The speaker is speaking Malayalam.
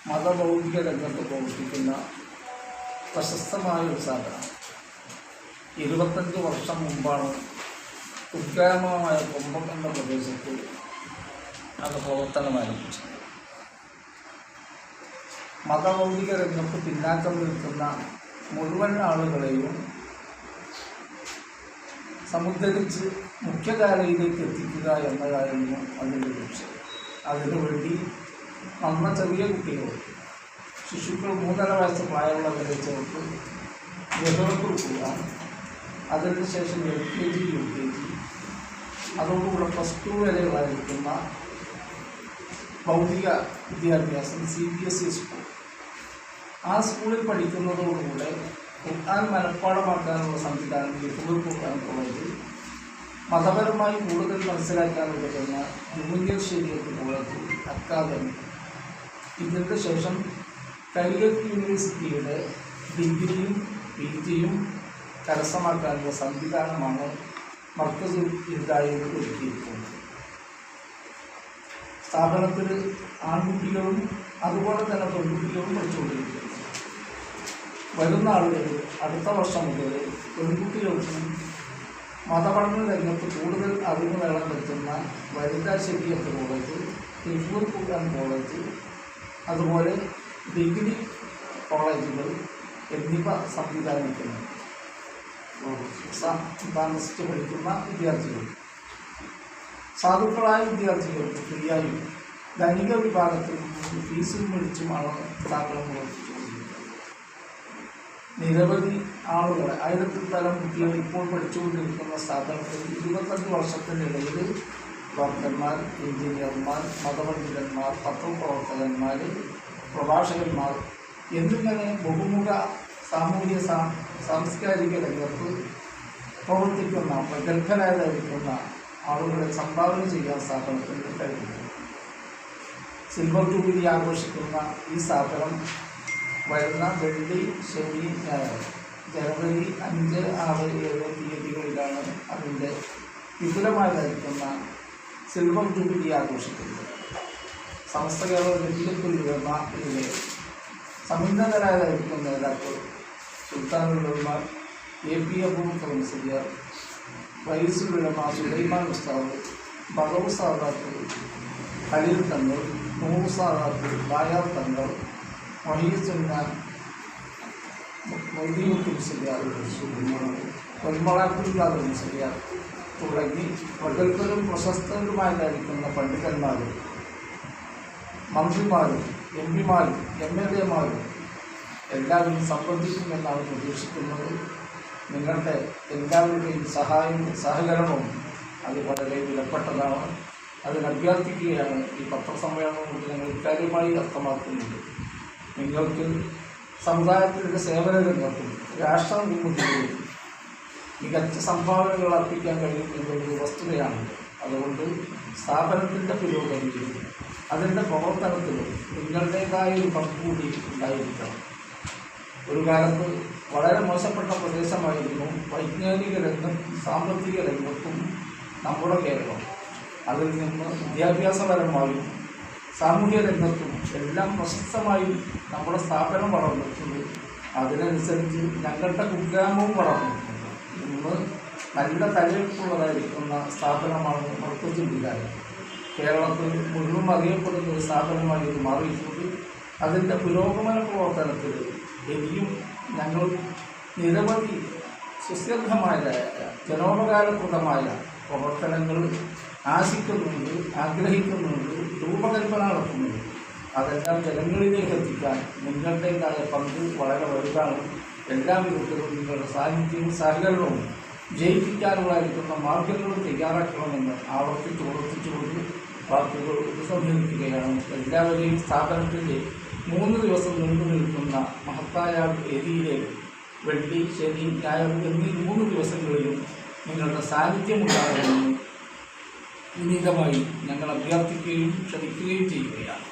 മതഭൗതിക രംഗത്ത് പ്രവർത്തിക്കുന്ന പ്രശസ്തമായ ഒരു സ്ഥാപനം. 25 വർഷം മുമ്പാണ് കുഗ്രാമമായ കൊമ്പം എന്ന പ്രദേശത്ത് അത് പ്രവർത്തനം ആരംഭിച്ചത്. മതഭൗതിക രംഗത്ത് പിന്നാക്കം നിൽക്കുന്ന മുഴുവൻ ആളുകളെയും സമുദ്ധരിച്ച് മുഖ്യധാരയിലേക്ക് എത്തിക്കുക എന്നതായിരുന്നു അതിൻ്റെ ലക്ഷ്യം. അതിനുവേണ്ടി നന്ന ചെറിയ കുട്ടികൾ, ശിശുക്കൾ 3.5 വയസ്സ് പ്രായമുള്ളവരെ ചേർത്ത് ഗൃഹക്കുറിക്കുക, അതിനുശേഷം LKG UKG, അതോടുകൂടെ +2 വരെയുള്ളായിരിക്കുന്ന ഭൗതിക വിദ്യാഭ്യാസം CBSE സ്കൂൾ. ആ സ്കൂളിൽ പഠിക്കുന്നതോടുകൂടെ ഖുർആൻ മനഃപ്പാഠമാക്കാനുള്ള സംവിധാനം ഹിഫ്ളുൽ ഖുർആൻ കോളേജ്, മതപരമായി കൂടുതൽ മനസ്സിലാക്കാൻ ഉതകുന്ന ജുമുയ്യത്ത് ശരീഅത്ത് കോളേജ്, അക്കാദമി, ഇതിന് ശേഷം കാലിക്കറ്റ് യൂണിവേഴ്സിറ്റിയുടെ ഡിഗ്രിയും PGയും കരസ്ഥമാക്കാനുള്ള സംവിധാനമാണ് മർക്കസുൽ ഹിദായത്ത് ഒരുക്കിയിരിക്കുന്നത്. സ്ഥാപനത്തിൽ ആൺകുട്ടികളും അതുപോലെ തന്നെ പെൺകുട്ടികളും പഠിച്ചുകൊണ്ടിരിക്കുന്നു. വരുന്ന ആളുകൾ അടുത്ത വർഷം മുതൽ പെൺകുട്ടികൾക്കും മതപഠന രംഗത്ത് കൂടുതൽ അറിവ് നേടാൻ പറ്റുന്ന വനിതാ ശരീഅത്ത് കോളേജ്, ഹിഫ്ളുൽ ഖുർആൻ കോളേജ്, അതുപോലെ ഡിഗ്രി കോളേജുകൾ എന്നിവ സംവിധാനിക്കുന്നു. താമസിച്ച് പഠിക്കുന്ന വിദ്യാർത്ഥികൾ, സാധുക്കളായ വിദ്യാർത്ഥികൾക്ക് ഫ്രീയായും ധനിക വിഭാഗത്തിൽ ഫീസും മേടിച്ചുമാണ് സ്ഥാപനം പ്രവർത്തിച്ചുകൊണ്ടിരിക്കുന്നത്. നിരവധി ആളുകളെ, 1000-ൽ പരം കുട്ടികൾ ഇപ്പോൾ പഠിച്ചുകൊണ്ടിരിക്കുന്ന സ്ഥാപനത്തിൽ 25 വർഷത്തിനിടയിൽ ഡോക്ടർമാർ, എഞ്ചിനീയർമാർ, മതപണ്ഡിതന്മാർ, പത്രപ്രവർത്തകന്മാർ, പ്രഭാഷകന്മാർ എന്നിങ്ങനെ ബഹുമുഖ സാമൂഹിക സാംസ്കാരിക രംഗത്ത് പ്രവർത്തിക്കുന്ന പ്രഗത്ഭരായിരിക്കുന്ന ആളുകളെ സംഭാവന ചെയ്യാൻ സ്ഥാപനത്തിന് കഴിയുന്നു. സിൽവർ ജൂബിലി ആഘോഷിക്കുന്ന ഈ സ്ഥാപനം വരുന്ന വെള്ളി, ശനി, ഞായർ, ജനുവരി 5, 6, 7 തീയതികളിലാണ് അതിൻ്റെ വിപുലമായിരിക്കുന്ന സിൽവർ ജൂബിലി ആഘോഷിക്കുന്നത്. സമസ്ത കേരള ജമിയത്തുൽ ഉലമ ഇതിലെ സമുന്നതരായിരിക്കുന്ന നേതാക്കൾ സുൽത്താനുൽ ഉലമ AP അബൂബക്കർ മുസ്ലിയാർ, റയീസുൽ ഉലമ സുലൈമാൻ ഉസ്താദ്, ബദർ സാദാത്ത്, ഖലീൽ തങ്ങൾ, നൂർ സാദാത്ത്, ബായാർ തങ്ങൾ, മൊഹീസുന്നാൻ, മൊയ്തീനുദ്ദീൻ മുസ്ലിയാർ, വൽമളാത്തുൽ ഖാദർ മുസ്ലിയാർ തുടങ്ങി പ്രഗത്ഭരും പ്രശസ്തരുമായിരിക്കുന്ന പണ്ഡിതന്മാരും മന്ത്രിമാരും MP-മാരും MLA-മാരും എല്ലാവരും സംബന്ധിക്കുമെന്നാണ് പ്രതീക്ഷിക്കുന്നത്. നിങ്ങളുടെ എല്ലാവരുടെയും സഹായവും സഹകരണവും അത് വളരെ വിലപ്പെട്ടതാണ്. അതിന് അഭ്യർത്ഥിക്കുകയാണ്. ഈ പത്രസമ്മേളനം കൊണ്ട് ഞങ്ങൾ ഇക്കാര്യമായി അർത്ഥമാക്കുന്നത് നിങ്ങൾക്ക് സമുദായത്തിൻ്റെ സേവന രംഗത്തും രാഷ്ട്ര നിർമ്മിതിയിലും മികച്ച സംഭാവനകൾ അർപ്പിക്കാൻ കഴിയും എന്നൊരു വസ്തുതയാണ്. അതുകൊണ്ട് സ്ഥാപനത്തിൻ്റെ പുരോഗതിയിലും അതിൻ്റെ പ്രവർത്തനത്തിലും നിങ്ങളുടേതായ ഒരു പങ്കുകൂടി ഉണ്ടായിരിക്കണം. ഒരു കാലത്ത് വളരെ മോശപ്പെട്ട പ്രദേശമായിരുന്നു വൈജ്ഞാനിക രംഗം, സാമ്പത്തിക രംഗത്തും നമ്മുടെ കേരളം. അതിൽ നിന്ന് വിദ്യാഭ്യാസപരമായും സാമൂഹ്യ രംഗത്തും എല്ലാം പ്രശസ്തമായും നമ്മുടെ സ്ഥാപനം വളർന്നിട്ടുണ്ട്. അതിനനുസരിച്ച് ഞങ്ങളുടെ കുഗ്രാമവും വളർന്നിട്ടുണ്ട്. ഇന്ന് നല്ല തലയെടുപ്പുള്ളതായിരിക്കുന്ന സ്ഥാപനമാണ് മർക്കസുൽ ഹിദായത്ത്. കേരളത്തിൽ മുഴുവൻ അറിയപ്പെടുന്ന ഒരു സ്ഥാപനമായി ഇത് മാറിയിട്ടുണ്ട്. അതിൻ്റെ പുരോഗമന പ്രവർത്തനത്തിൽ ഇനിയും ഞങ്ങൾ നിരവധി സുസ്ഥിരമായ ജനോപകാരപ്രദമായ പ്രവർത്തനങ്ങൾ ആശിക്കുന്നുണ്ട്, ആഗ്രഹിക്കുന്നുണ്ട്, രൂപകൽപ്പന നടത്തുന്നുണ്ട്. അതെല്ലാം ജനങ്ങളിലേക്ക് എത്തിക്കാൻ നിങ്ങളുടേതായ പങ്ക് വളരെ വലുതാണ്. എല്ലാ വിധത്തിലും നിങ്ങളുടെ സാന്നിധ്യവും സഹകരണവും ജയിപ്പിക്കാനുള്ളതായിരിക്കുന്ന മാർഗങ്ങളും തയ്യാറാക്കണമെന്ന് ആവർത്തിച്ചുകൊണ്ട് വാക്കുകൾ ഉപസംഹരിക്കുകയാണ്. എല്ലാവരെയും സ്ഥാപനത്തിൻ്റെ 3 ദിവസം നീണ്ടു നിൽക്കുന്ന മഹത്തായ വേദിയിലേക്ക് വെള്ളി, ശനി, ഞായർ എന്നീ 3 ദിവസങ്ങളിലും നിങ്ങളുടെ സാന്നിധ്യമുണ്ടാകണമെന്ന് വിനീതമായി ഞങ്ങൾ അഭ്യർത്ഥിക്കുകയും ക്ഷണിക്കുകയും ചെയ്യുകയാണ്.